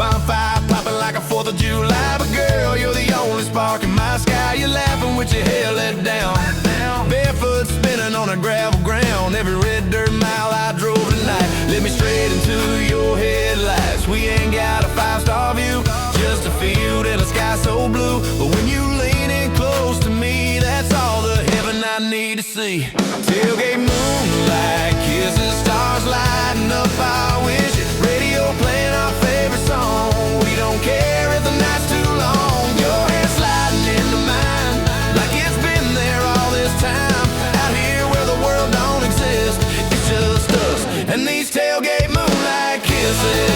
Bonfire popping like a 4th of July. But girl, you're the only spark in my sky. You're laughing with your hair let down. Barefoot spinning on a gravel ground. Every red dirt mile I drove tonight led me straight into your headlights. We ain't got a 5-star view, just a field and a sky so blue. But when you lean in close to me, that's all the heaven I need to see. Tailgate moonlight, kisses, stars lighting up our wishes. Radio playing our favorite song. We don't care if the night's too long. Your hand sliding into mine like it's been there all this time. Out here where the world don't exist, it's just us and these tailgate moonlight kisses.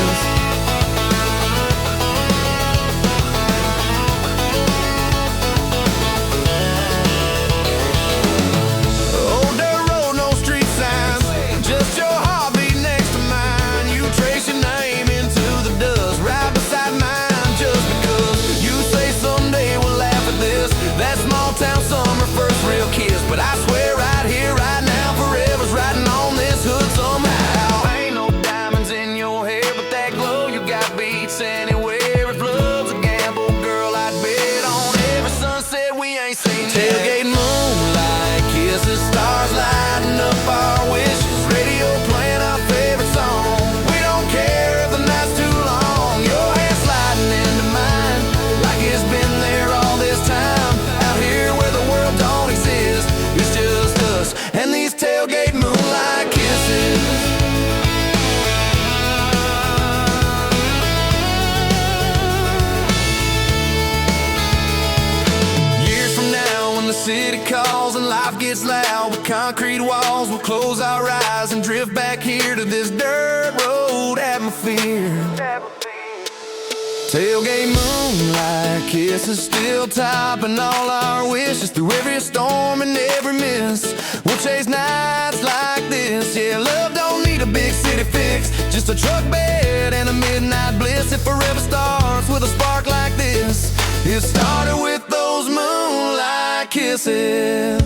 But I swear right here, right now, forever's riding on this hood somehow. Ain't no diamonds in your hair, but that glow you got beats anywhere. If love's a gamble, girl, I'd bet on every sunset we ain't seen. Tailgate moonlight, kisses, stars lighting up our wishes. Radio playing our favorite song. We don't care if the night's too long. Your hand sliding into mine like it's been there all this time. Out here where the world don't exist, it's just us and these tailgate moonlight kisses. Years from now when the city calls and life gets loud with concrete walls, we'll close our eyes and drift back here to this dirt road atmosphere. Tailgate moonlight kisses, still topping all our wishes. Through every storm and every miss, we'll chase nights like this. Yeah, love don't need a big city fix, just a truck bed and a midnight bliss. It forever starts with a spark like this. It started with those moonlight kisses.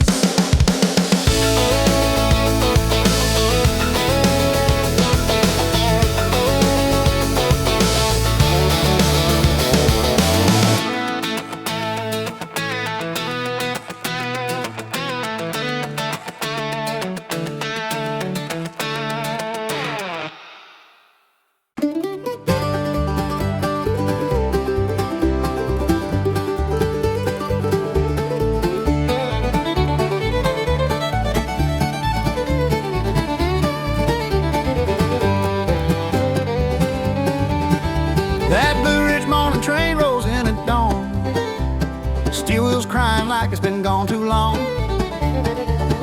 Like it's been gone too long.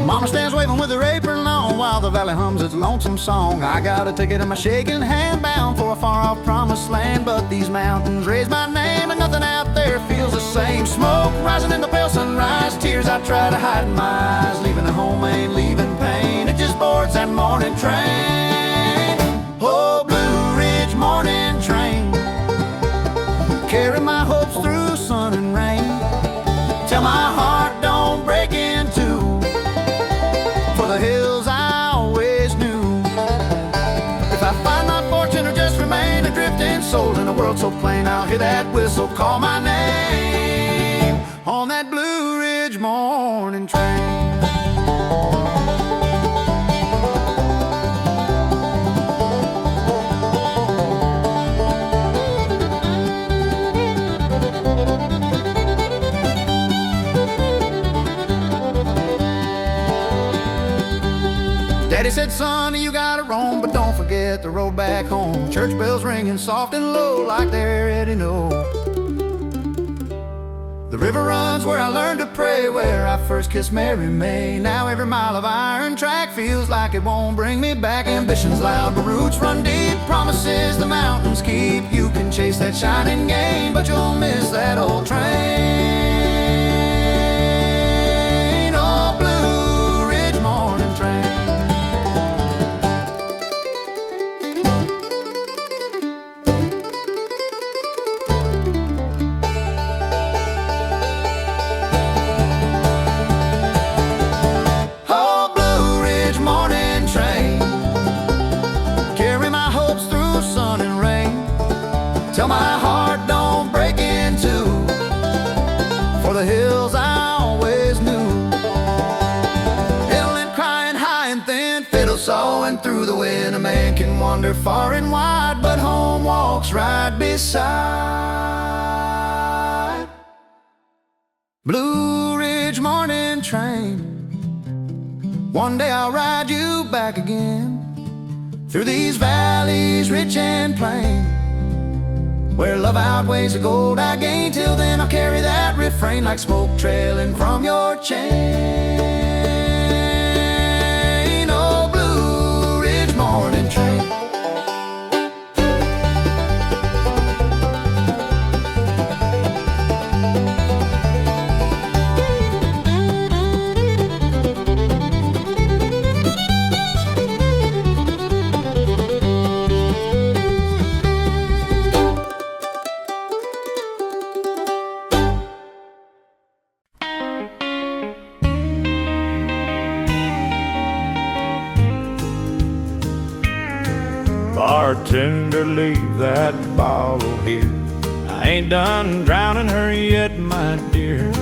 Mama stands waving with her apron on while the valley hums its lonesome song. I got a ticket in my shaking hand, bound for a far-off promised land. But these mountains raise my name and nothing out there feels the same. Smoke rising in the pale sunrise, tears I try to hide in my eyes. Leaving the home ain't leaving pain, it just boards that morning train. Oh, Blue Ridge morning train, carry my hopes through sun and rain. Tell my heart don't break in two, for the hills I always knew. If I find my fortune or just remain a drifting soul in a world so plain, I'll hear that whistle call my name on that Blue Ridge morning train. Daddy said, son, you gotta roam, but don't forget the road back home. Church bells ringing soft and low like they already know. The river runs where I learned to pray, where I first kissed Mary May. Now every mile of iron track feels like it won't bring me back. Ambition's loud, but roots run deep. Promises the mountains keep. You can chase that shining gain, but you'll miss that old train. Oh, Blue Ridge morning train. Tell my blowing through the wind. A man can wander far and wide, but home walks right beside. Blue Ridge morning train, one day I'll ride you back again, through these valleys rich and plain, where love outweighs the gold I gain. Till then I'll carry that refrain like smoke trailing from your chain. Oh, Blue Ridge morning train. Bartender, leave that bottle here. I ain't done drowning her yet, my dear.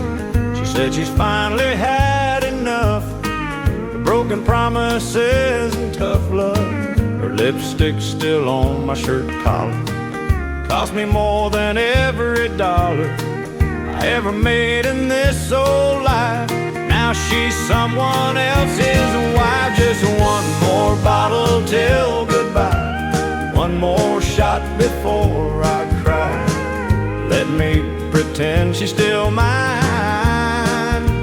She said she's finally had enough of broken promises and tough love. Her lipstick's still on my shirt collar, cost me more than every dollar I ever made in this old life. Now she's someone else's wife. Just one more bottle till goodbye, one more shot before I cry. Let me pretend she's still mine.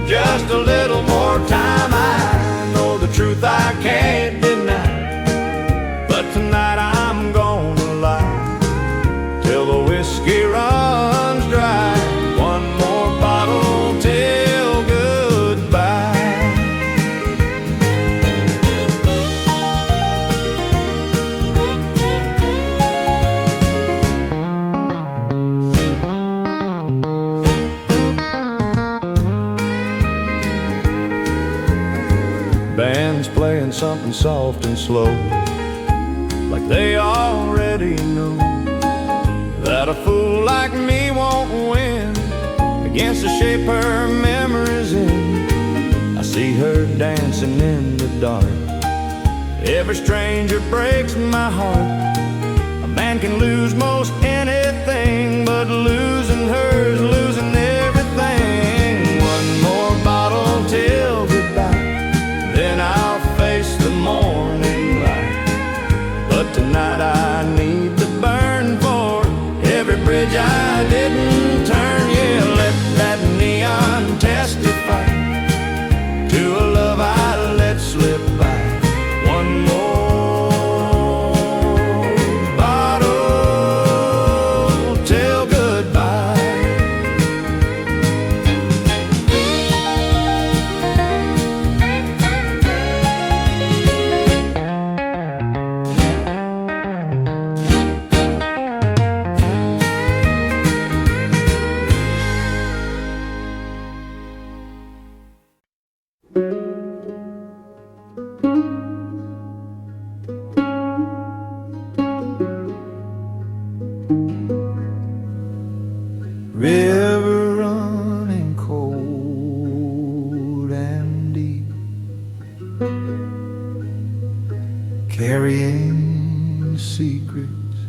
Just a little more time. I know the truth I can't deny, but tonight I'm gonna lie till the whiskey runs dry. One more bottle till goodbye. Band's playing something soft and slow, like they already know that a fool like me won't win against the shape her memory's in. I see her dancing in the dark. Every stranger breaks my heart. A man can lose most anything, but losing her's losing everything. One more bottle till goodbye, then I'll face the morning light. But tonight I need to burn for every bridge I didn't turn. Yeah, let that neon testify to a love I let slip by. One more bottle till goodbye. River running cold and deep, carrying secrets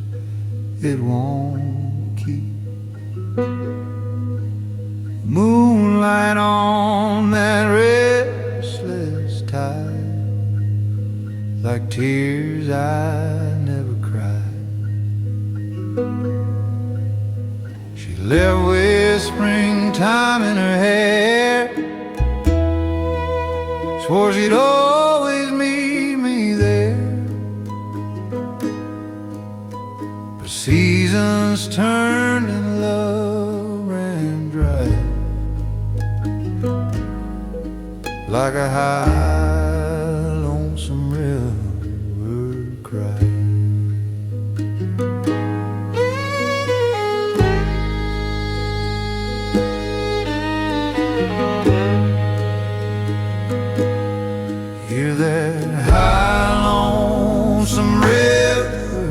it won't keep. Moonlight on that restless tide, like tears I never cried. She left with springtime in her hair, swore she'd always meet me there. But seasons turned and love ran dry, like a high lonesome river cried. Hear that high lonesome river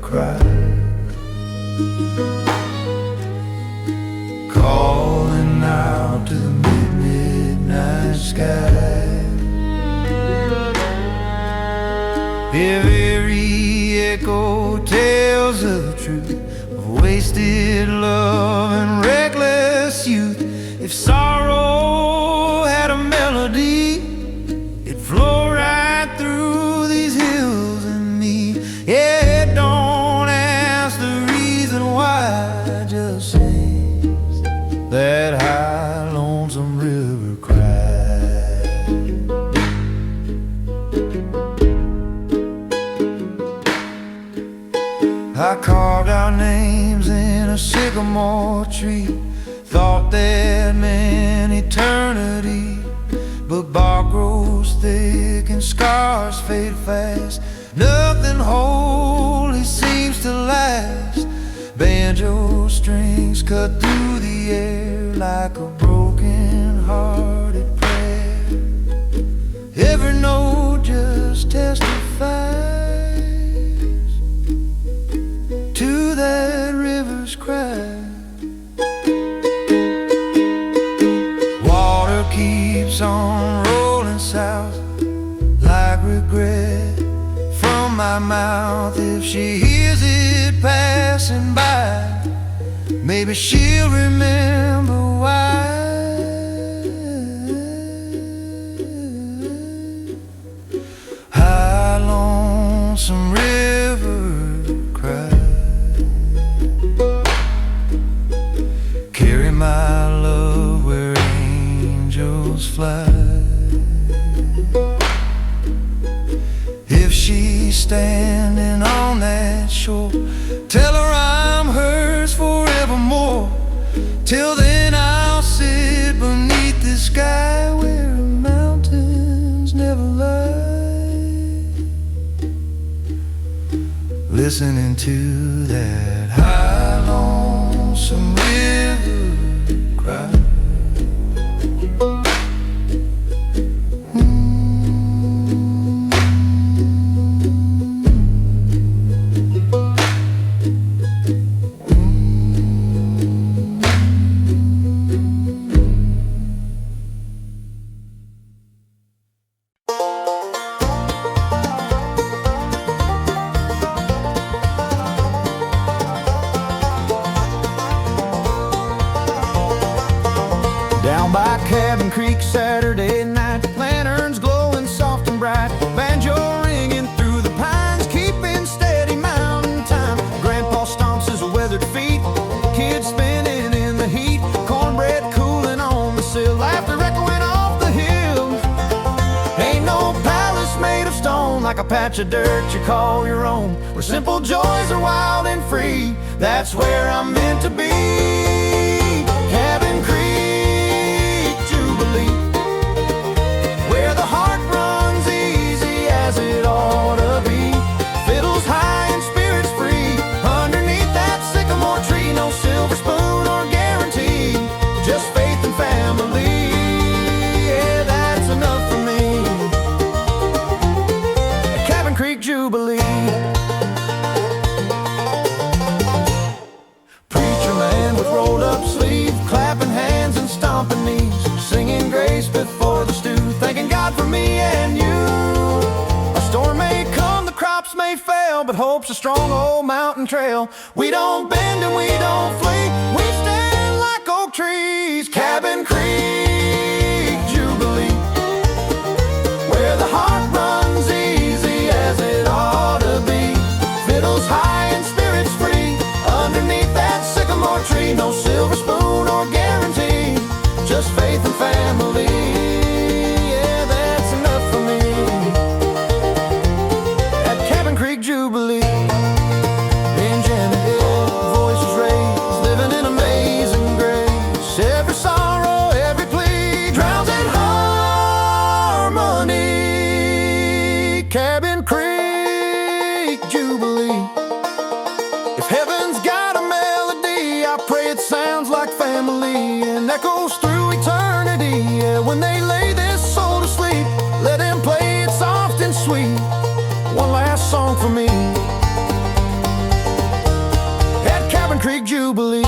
cry, calling out to the midnight sky. Every echo tells of the truth of wasted love and reckless youth. If sorrow had a melody, it'd flow right through these hills and me. Yeah, it don't ask the reason why, just sings that high lonesome river cry. I carved our names in a sycamore tree, thought that meant eternity. But bark grows thick and scars fade fast. Nothing holy seems to last. Banjo strings cut through the air like a broken-hearted prayer. Every note just testifies to that river's cry. Water keeps on rolling south like regret from my mouth. If she hears it passing by, maybe she'll remember why. High lonesome river cry. Carry my love where angels fly. If she's standing on that shore, tell her I'm hers forevermore. Till then I'll sit beneath the sky where mountains never lie, listening to that high lonesome river cry. Down by Cabin Creek Saturday night, lanterns glowing soft and bright, banjo ringing through the pines, keeping steady mountain time. Grandpa stomps his weathered feet, kids spinning in the heat, cornbread cooling on the sill, laughter echoing off the hill. Ain't no palace made of stone like a patch of dirt you call your own, where simple joys are wild and free. That's where I'm meant to be. Cabin Creek Jubilee, where the heart runs easy as it ought to be. Fiddles high and spirits free, underneath that sycamore tree. No silver spoon or guarantee, just faith and family. Yeah, that's enough for me. Cabin Creek Jubilee. Preacher man with rolled up sleeve, clapping hands and stomping knees, singing grace before the stew, thanking God for me and you. A storm may come, the crops may fail, but hope's a strong old mountain trail. We don't bend and we don't flee, we stand like oak trees. Cabin Creek Jubilee, where the heart runs easy as it ought to be. Fiddles high and spirits free, underneath that sycamore tree. No silver spoon or guarantee, just faith and family. Yeah, that's enough for me. At Cabin Creek Jubilee, in Janet Hill, voices raised, living in amazing grace. Every sorrow, every plea drowns in harmony. Cabin Creek Jubilee. If heaven's got a melody, I pray it sounds like family and echoes through eternity. Yeah, when they lay this soul to sleep, let him play it soft and sweet. One last song for me at Cabin Creek Jubilee.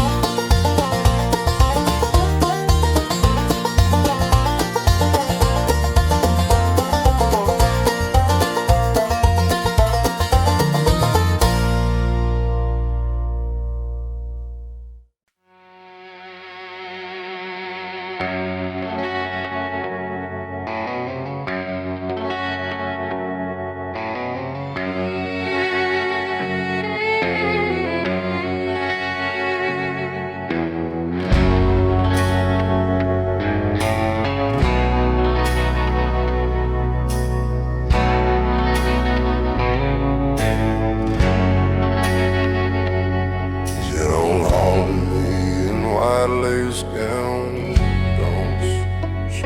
white lace gown dance.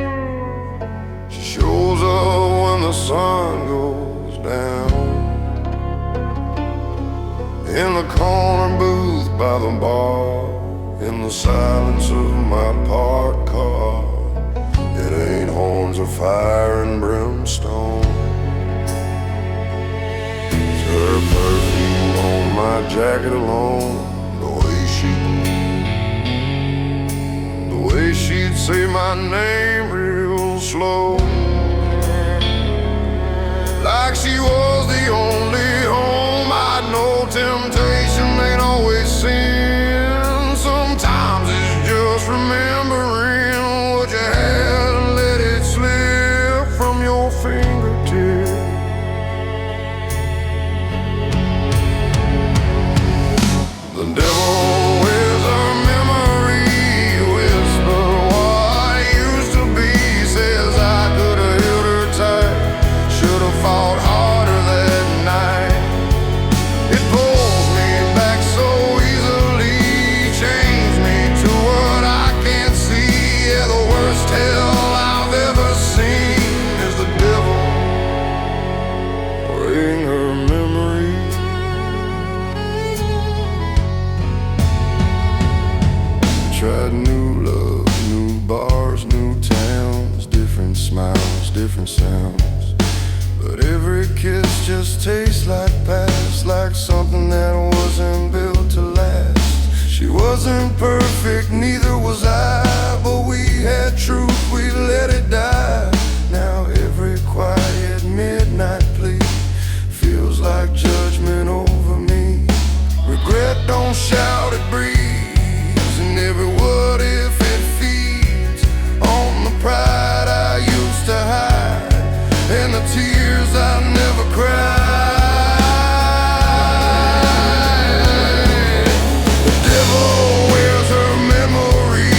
She shows up when the sun goes down. In the corner booth by the bar, in the silence of my parked car, it ain't horns of fire and brimstone. It's her perfume on my jacket alone. The way she'd say my name real slow, like she was the only home I'd know. Temptation ain't always sin. Sometimes it's just remembering what you had and let it slip from your fingertips. The devil wears a memory, whisper what used to be. Says I could have held her tight, should have fought harder that night. It pulls me back so easily, changed me to what I can't see. Yeah, the worst hell I've ever seen is the devil wearing her memory. Tried new love, new bars, new towns, different smiles, different sounds. But every kiss just tastes like past, like something that wasn't built to last. She wasn't perfect, neither was I, but we had truth, we let it die. Now every quiet midnight plea feels like judgment over me. Regret don't shout, it breathes, and every what if it feeds on the pride I used to hide and the tears I never cried. The devil wears her memory,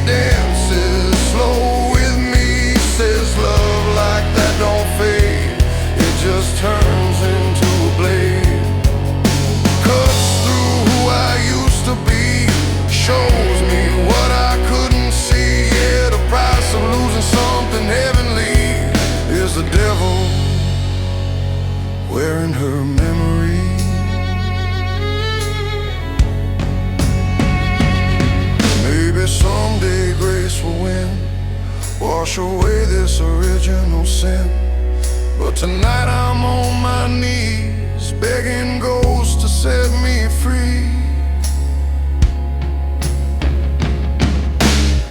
dances slow with me, says love like that don't fade, it just turns into a blade. Cuts through who I used to be, shows me what I couldn't see. Yeah, the price of losing something heavenly is the devil wearing her memory. Maybe someday grace will win, wash away this original sin. But tonight I'm on my knees, begging ghosts to set me free.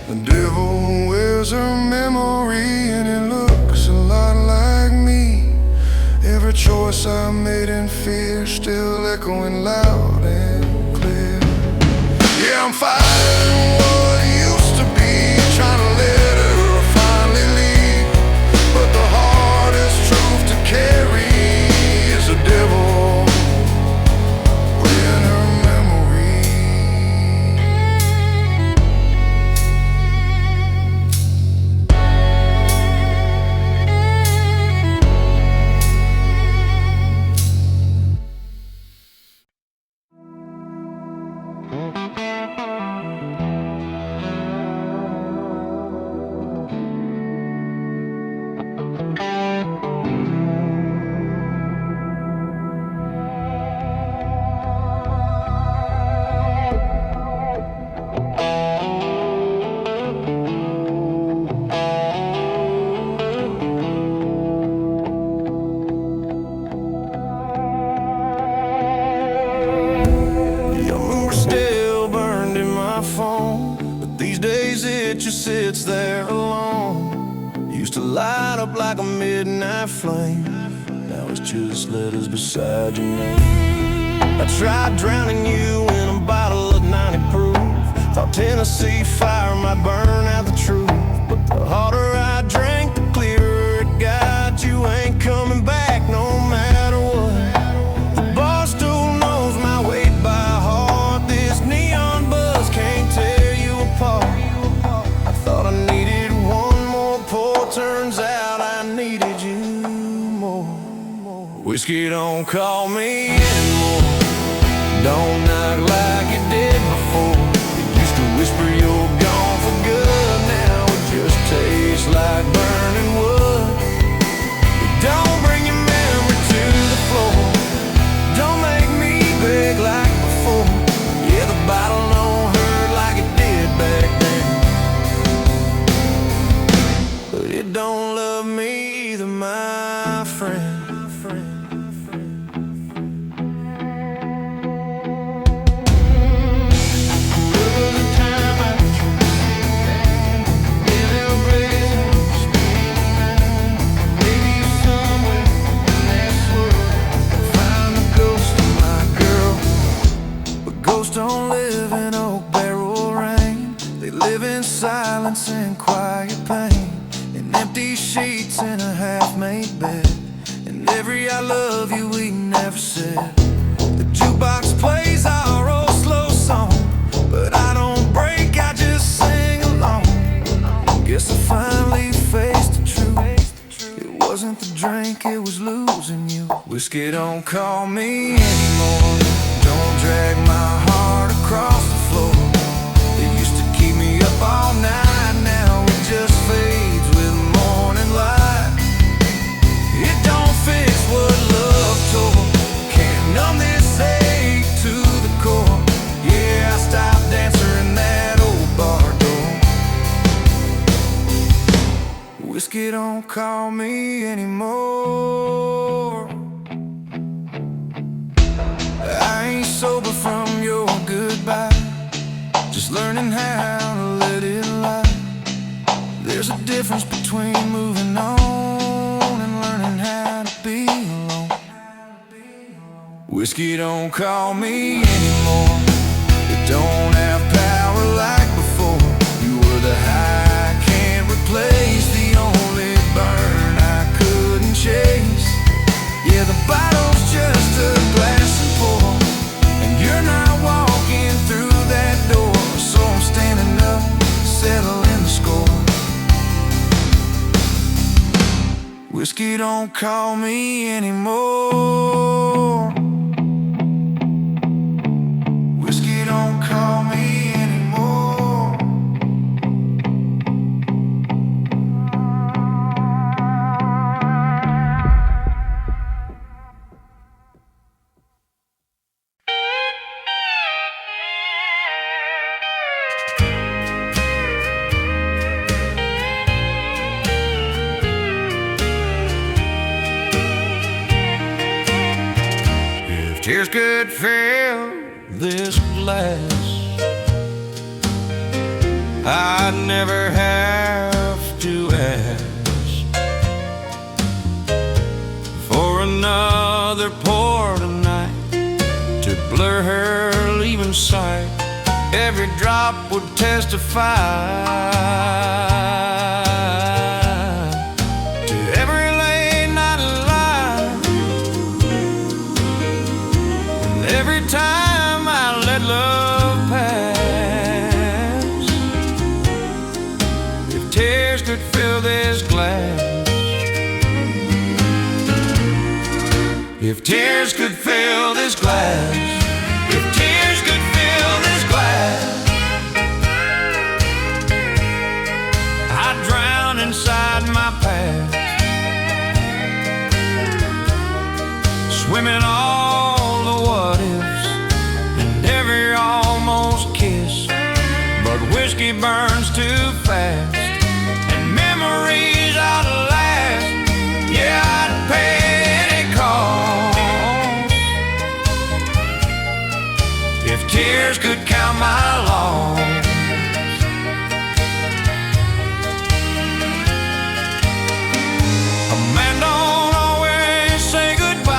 The devil wears her memory, and it looks a lot like me. Every choice I made in fear, still echoing loud and clear. Yeah, I'm fighting what used to be, trying to let her finally leave. But the hardest truth to carry is the devil wearing her memory. Sits there alone. Used to light up like a midnight flame. Now it's just letters beside your name. I tried drowning you in a bottle of 90 proof. Thought Tennessee fire might burn out the truth. But the harder I drank, the clearer it got. You ain't coming back no matter what. The bar stool knows my weight by heart. This neon buzz can't tear you apart. Thought I needed one more pour, turns out I needed you more. Whiskey don't call me anymore, don't knock like it did before. It used to whisper your in silence and quiet pain, in empty sheets in a half-made bed, and every I love you we never said. The jukebox plays our old slow song, but I don't break, I just sing along. Guess I finally faced the truth. It wasn't the drink, it was losing you. Whiskey don't call me anymore, don't drag my heart across the floor. It used to keep me up all night, now it just fades with morning light. It don't fix what love tore, can't numb this ache to the core. Yeah, I stopped answering that old bar door. Whiskey don't call me anymore. I ain't sober from your goodbye, just learning how to let it lie. There's a difference between moving on and learning how to be alone. Whiskey don't call me anymore, it don't have power like before. You were the high I can't replace, the only burn I couldn't chase. Yeah, the bottle's just a glass and pour, and you're not walking through that door. So I'm standing up, settling the score. Whiskey don't call me anymore. Whiskey don't call me anymore. If tears could fill this glass, I'd never have to ask for another pour tonight to blur her leaving sight. Every drop would testify to every late night lie, and every time I let love pass. If tears could fill this glass, if tears could fill this glass, if tears could fill this glass, I'd drown inside my past, swimming all the what ifs and every almost kiss. But whiskey burns too fast, and memories outlast. Yeah, I'd pay any cost if tears could count my loss. A man don't always say goodbye,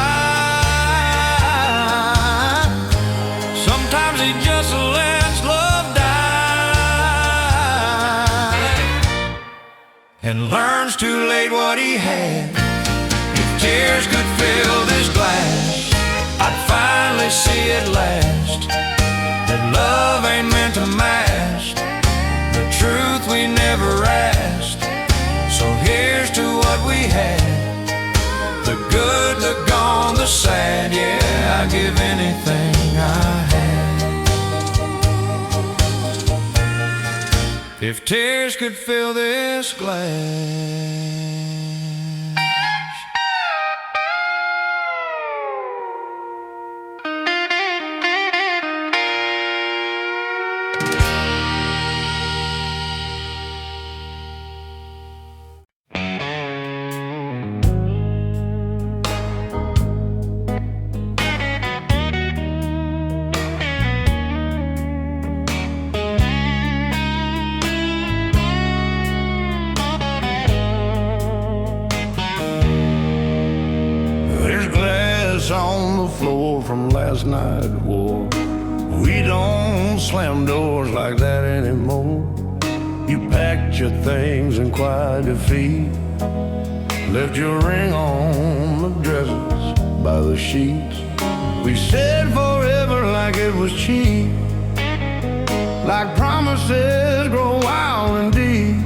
sometimes he just lets love die, and learns too late what he had. If tears could fill this glass, I'd finally see at last that love ain't meant to mask the truth we never asked. So here's to what we had, the good, the gone, the sad. Yeah, I'd give anything I had if tears could fill this glass. On the floor from last night's war, we don't slam doors like that anymore. packed your things in quiet defeat. Left your ring on the dressers by the sheets. We said forever like it was cheap, like promises grow wild and deep.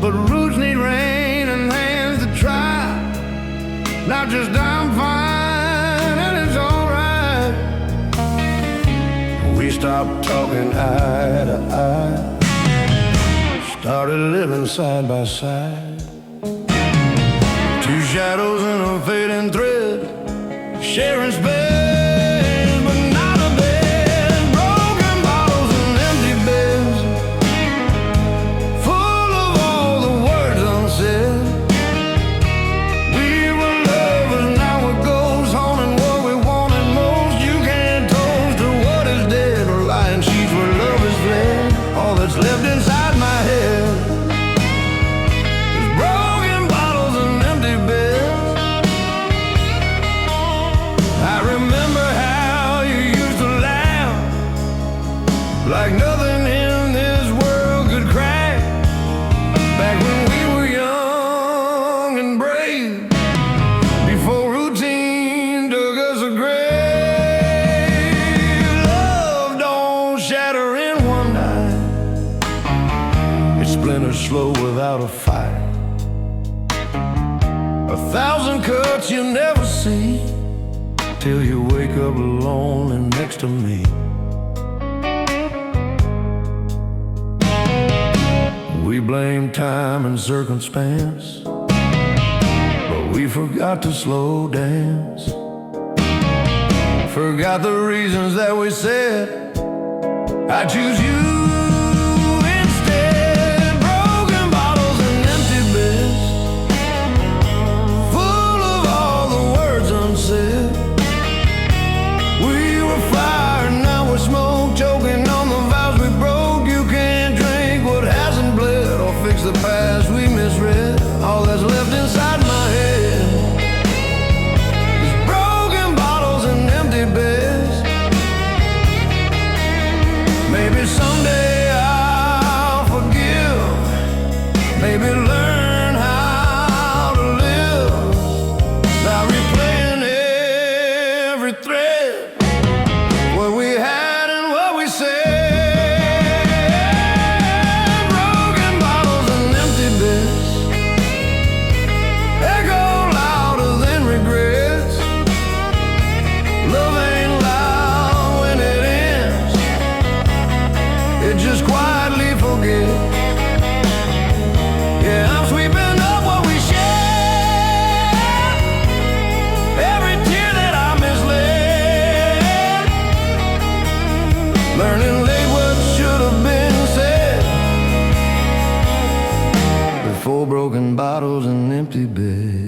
But roots need rain and hands to try. Not just I'm fine and it's alright. We stopped talking eye to eye, started living side by side. Two shadows in a fading thread, sharing space but not a bed. Broken bottles and empty beds, full of all the words unsaid. We were lovers, now it goes on, and what we wanted most you can't toast to what is dead, or lying sheets where love is fled. All that's left inside my head is broken bottles and empty beds. I remember how you used to laugh like nothing in this world could crack, back when we were young and brave, before routine took us a grave. Love don't shatter in one night, it splinters slow without a fight. 1,000 cuts you never see till you wake up lonely next to me. We blame time and circumstance, but we forgot to slow dance. Forgot the reasons that we said I choose you instead. Broken bottles and empty beds, full of all the words unsaid. We were fire, now we're smoke, choking on the vows we broke. You can't drink what hasn't bled, or fix the past we misread. All that's left inside my head is broken bottles and empty beds. Maybe someday I'll forgive, maybe learn how to live by replaying every thread, what we had and what we said. Broken bottles and empty beds echo louder than regrets. Love ain't loud when it ends, it just quietly forgets. Yeah, I'm sweeping up what we shared, every tear that I misled, learning late what should have been said, before broken bottles and empty beds.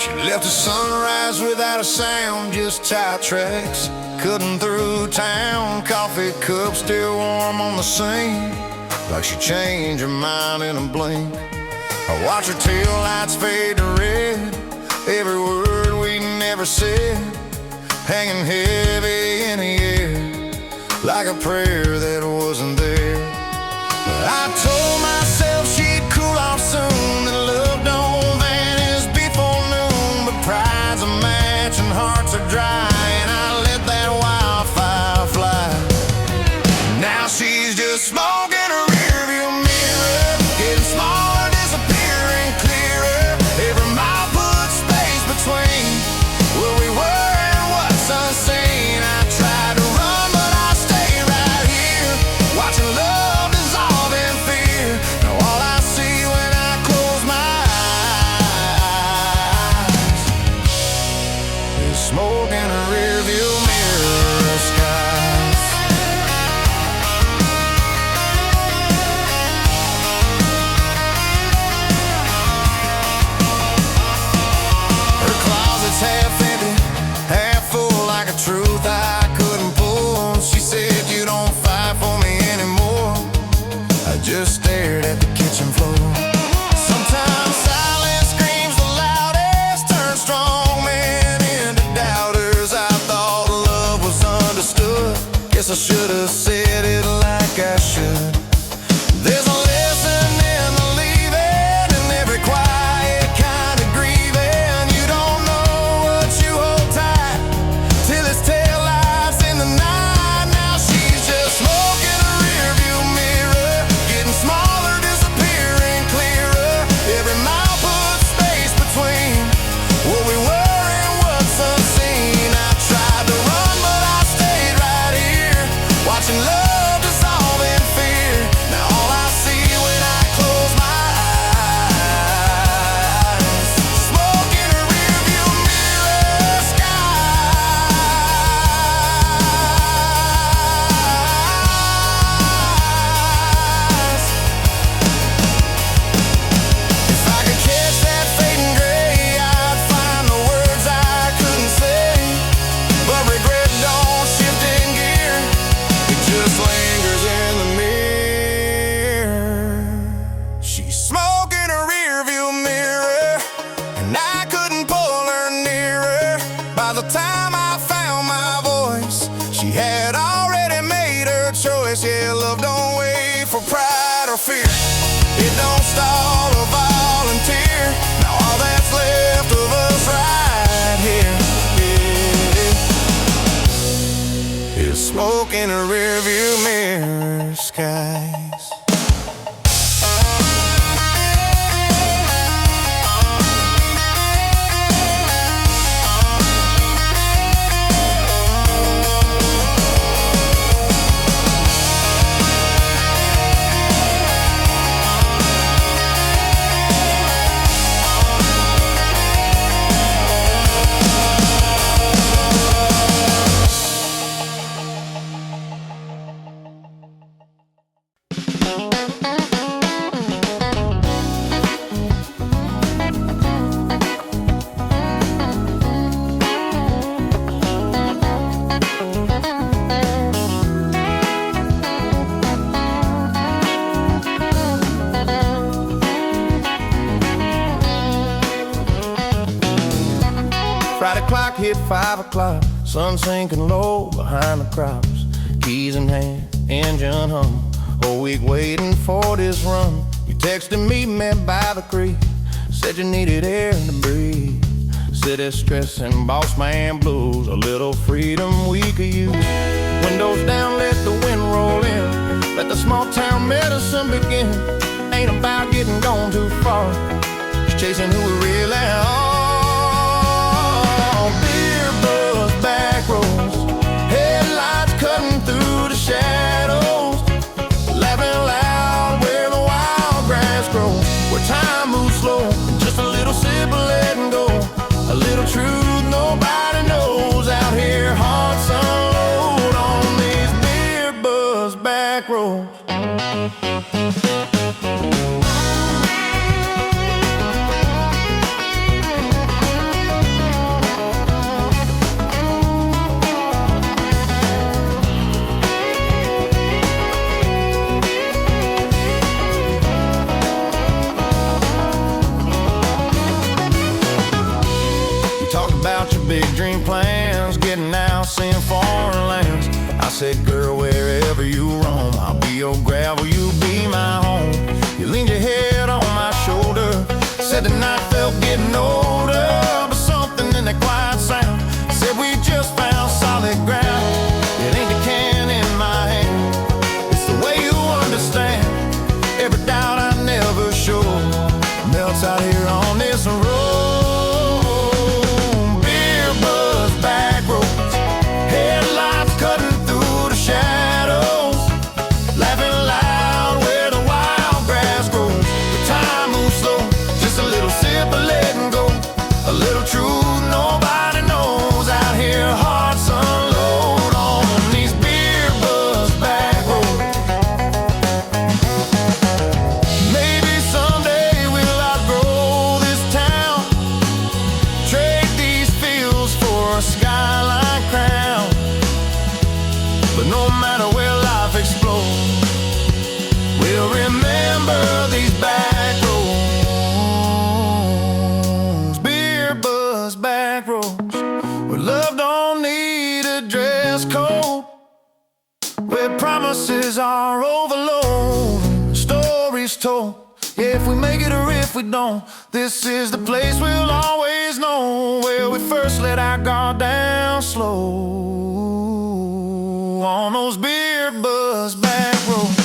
She left the sunrise without a sound, just tight tracks cutting through town. Coffee cup still warm on the sink, like she changed her mind in a blink. I watch her tail lights fade to red, every word we never said hanging heavy in the air, like a prayer that wasn't there. But I told myself she'd cool off soon, that love don't vanish before noon, but pride's a match and hearts are dry, and I let that wildfire fly. Now she's just smoke in her rearview mirror, getting smaller, disappearing clearer. Every mile puts space between where we were and what's unseen. I tried to run, but I stayed right here, watching love dissolve in fear. Now all I see when I close my eyes is smoke in her rearview mirror skies. Her closet's half empty, half full, like a truth I couldn't pull. She said, "You don't fight for me anymore." I just stared at the kitchen floor. Sometimes silence screams the loudest, turn strong men into doubters. I thought love was understood. Guess I should have said it like I should. There's a lesson in the leaving, in every quiet kind of grieving. You don't know what you hold tight till it's tail lights in the night. Now she's just smoking a rearview mirror, getting smaller, disappearing clearer. Every mile puts space between what we were and what's unseen. I tried to run, but I stayed right here, watching love dissolve in fear. Now all I see when I close my eyes, smoke in a rearview mirror skies. If I could catch that fading gray, I'd find the words I couldn't say. But regret don't shift in gear, it just lingers in the mirror. She's smoking a rearview mirror, and I couldn't pull her nearer. By the time I found my voice, she had already made her choice. Yeah, love don't wait for pride or fear, it don't stall or volunteer. Now all that's left of us right here, yeah, is smoke in a rearview mirror skies. Friday clock hit 5 o'clock, sun sinking low behind the crops. Keys in hand, engine hum, whole week waiting for this run. You texted me, met by the creek, said you needed air to breathe. City stress and boss man blues, a little freedom we could use. Windows down, let the wind roll in, let the small town medicine begin. Ain't about getting gone too far, just chasing who we really are. Beer buzz, back roads, headlights cutting through the shadows, laughing loud where the wild grass grows, where time moves slow, just a little sip of letting go, a little truth nobody knows out here. Hearts unload on these beer buzz back roads. About your big dream plans, getting out, seeing foreign lands. I said, girl, wherever you roam, I'll be your gravel, you be my home. You leaned your head on my shoulder, said the night felt getting older, but something in that quiet sound said we just found solid ground. It ain't the can in my hand, it's the way you understand. Every doubt I never showed melts out here on this road. Back roads, headlights cutting through the shadows, laughing loud where the wild grass grows. The time moves slow, just a little sip of letting go, promises are overload, stories told. If we make it or if we don't, this is the place we'll always know, where we first let our guard down slow on those beer buzz back roads.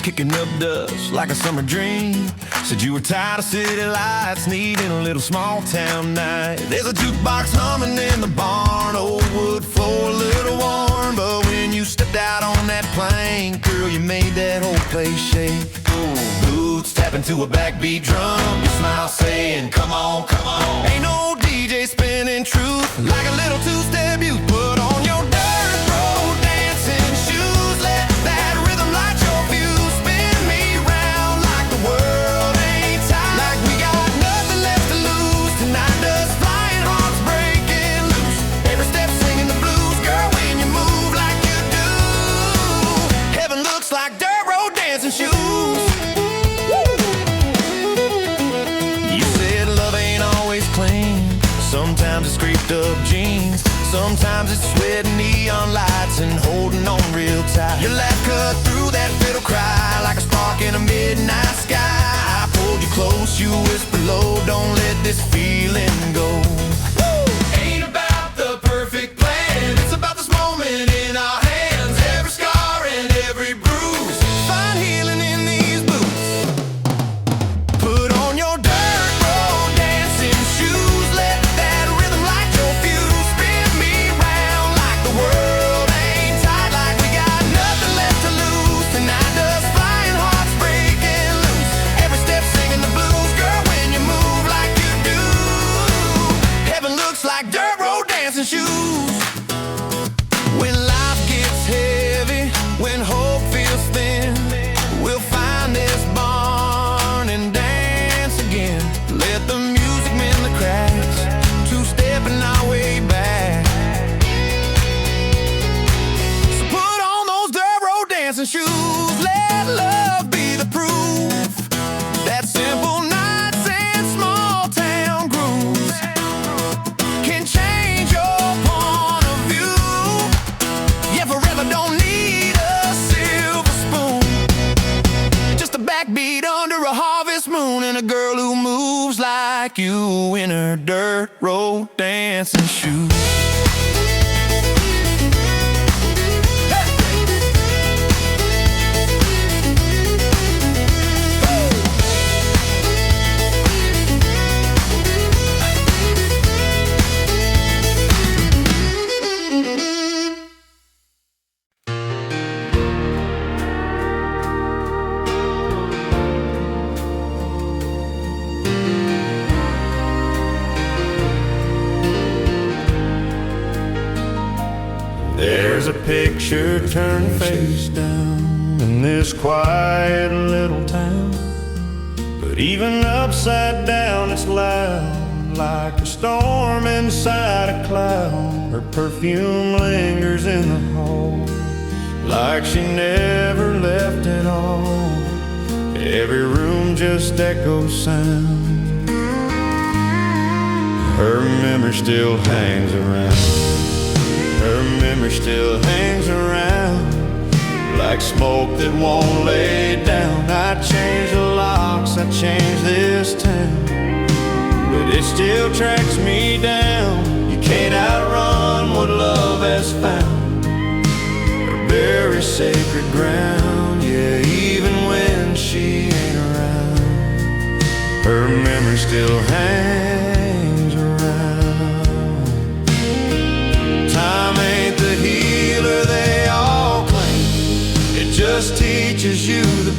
Kicking up dust like a summer dream. Said you were tired of city lights, needing a little small town night. There's a jukebox humming in the barn, old wood floor a little warm. But when you stepped out on that plank, girl, you made that whole place shake. Boots tapping to a backbeat drum, your smile saying, come on, come on. Ain't no DJ spinning truth like a little two-step you put on your dirt road dancing shoes. Let that rhythm light your view. Sometimes it's scraped up jeans, sometimes it's sweat and neon lights and holding on real tight. Your laugh cut through that fiddle cry like a spark in a midnight sky. I pulled you close, you whispered low, don't let this feeling go. Ain't about the perfect plan, it's about this moment in our hands. Every scar and every bruise, find healing in these boots. Put on your dirt road dancing shoes, let that rhythm light your fuse. Spin me round like the world ain't tight, like we got nothing left to lose. Tonight dust flying, hearts breaking loose. Every step singing the blues, girl, when you move like you do. Heaven looks like dirt road dancing shoes. When life gets heavy, when hope feels thin, we'll find this barn and dance again. Let the music mend the cracks, two-stepping our way back. So put on those dirt road dancing shoes. Let love be the proof that simple nights and small town grooves can change your point of view. Yeah, forever don't need a silver spoon, just a backbeat under a harvest moon, and a girl who moves like you in her dirt road dancing shoes. There's a picture turned face down in this quiet little town, but even upside down it's loud, like a storm inside a cloud. Her perfume lingers in the hall, like she never left at all. Every room just echoes sound. Her memory still hangs around. Her memory still hangs around, like smoke that won't lay down. I changed the locks, I changed this town, but it still tracks me down. You can't outrun what love has found. Her berry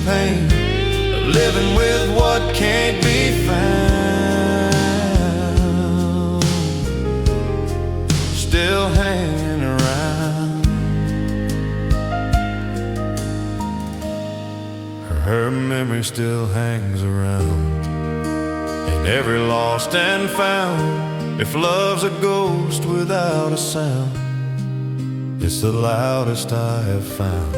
pain of living with what can't be found, still hanging around. Her memory still hangs around in every lost and found. If love's a ghost without a sound, it's the loudest I have found.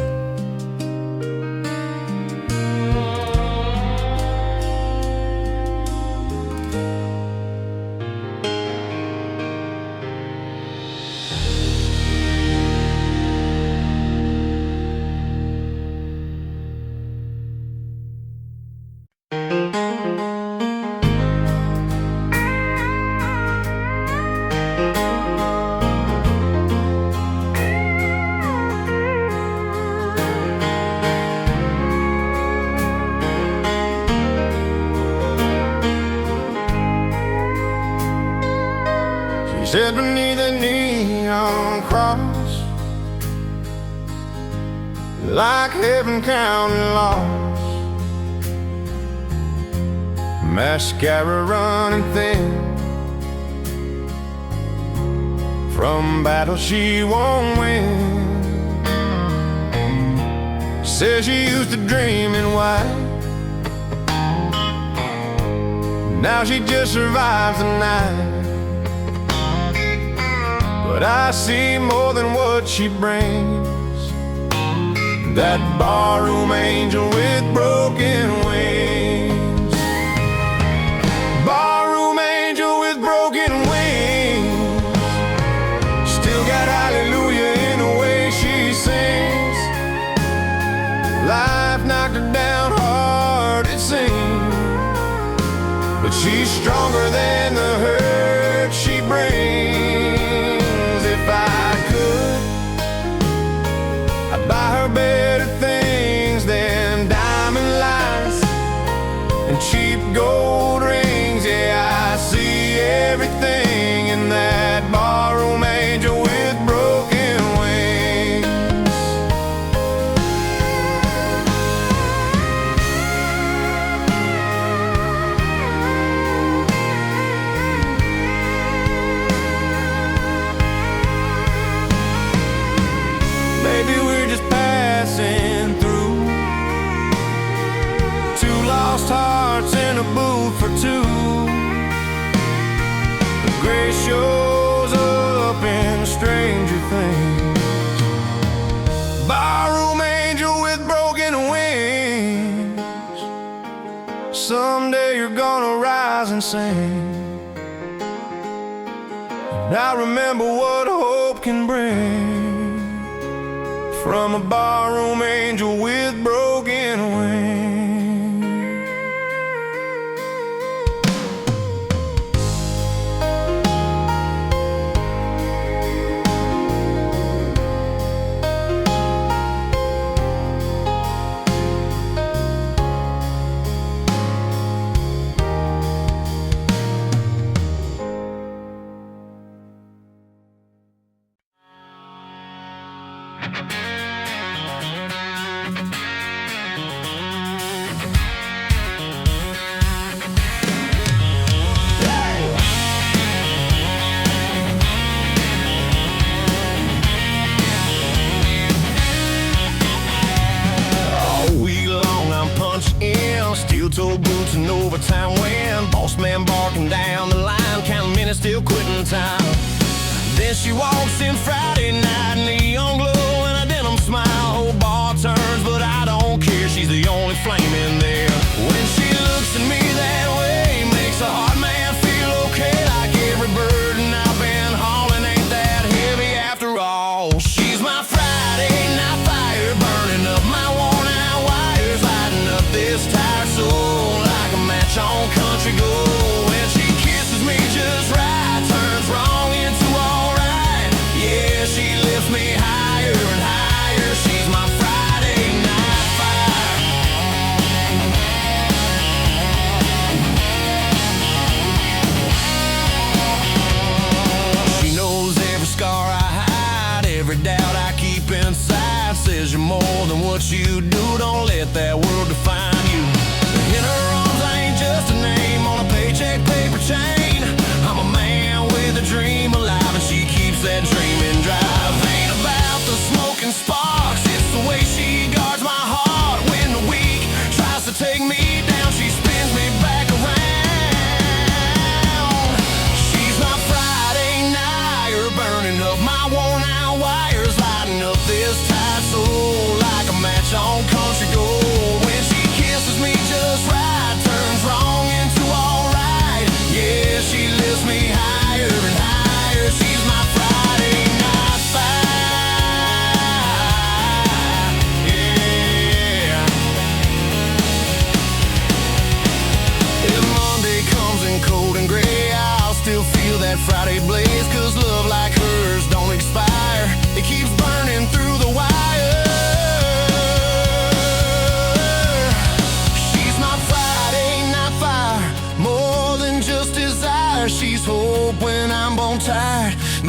Said beneath a neon cross, like heaven counting lost, mascara running thin from battles she won't win. Says she used to dream in white, now she just survives the night. But I see more than what she brings, that barroom angel with broken wings. Barroom angel with broken wings, still got hallelujah in the way she sings. Life knocked her down hard, it seems, but she's stronger than the hurt she brings. Buy her better things than diamond lights and cheap gold rings. Yeah, I see everything in that barroom angel with broken wings. Maybe we're just passing through, two lost hearts in a booth for two. The gray shows up in Stranger Things. Barroom angel with broken wings, someday you're gonna rise and sing. And I remember what hope can bring from a barroom angel with broken wings. Steel-toe boots and overtime wind, boss man barking down the line, counting minutes, still quitting time. Then she walks in Friday night, neon glow and a denim smile. Whole bar turns, but I don't care. She's the only flame in there. When she looks at me that way, makes a hard man feel okay. Like every burden I've been hauling ain't that heavy after all. She's my Friday night fire, burning up my worn-out wires, lighting up this tired soul like a match on country gold. When she kisses me just right, turns wrong into alright. Yeah, she lifts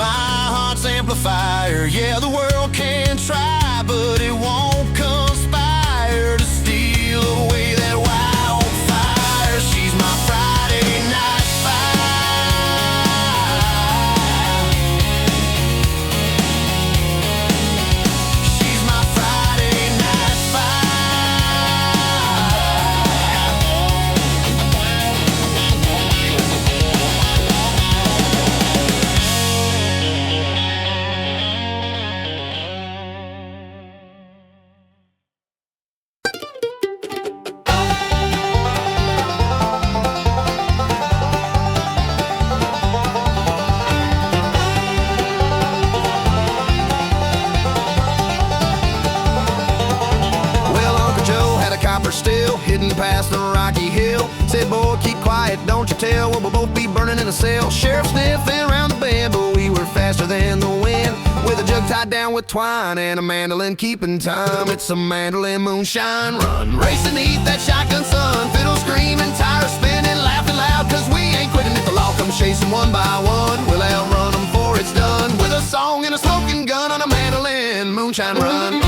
my heart's amplifier. Yeah, the world can try, but it won't conspire to steal away that wildfire. She's my Friday night fire. She's my Friday night still hidden past the rocky hill. Said, boy, keep quiet, don't you tell. We'll both be burning in a cell. Sheriff sniffing around the bend, but we were faster than the wind. With a jug tied down with twine and a mandolin keeping time. It's a mandolin moonshine run, racing neath that shotgun sun. Fiddle screaming, tires spinning, laughing loud, cause we ain't quitting. If the law comes chasing one by one, we'll outrun them before it's done. With a song and a smoking gun on a mandolin moonshine run.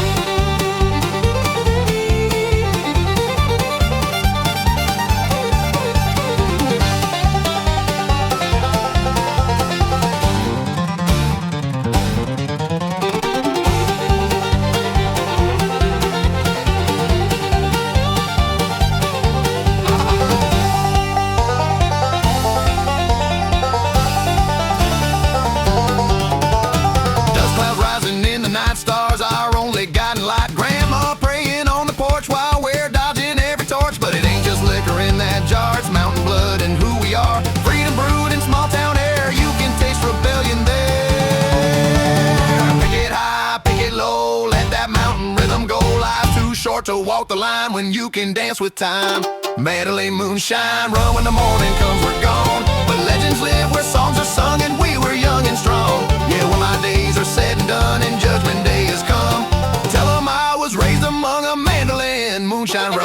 Stars our only guiding light. Grandma praying on the porch while we're dodging every torch. But it ain't just liquor in that jar, it's mountain blood and who we are. Freedom brewed in small town air, you can taste rebellion there. Pick it high, pick it low, let that mountain rhythm go. Life's too short to walk the line when you can dance with time. Mandolin moonshine, run when the morning comes, we're gone. But legends live where songs are sung and we were young and strong. Yeah, when my days are said and done and judgment day has come, tell them I was raised among a mandolin moonshine.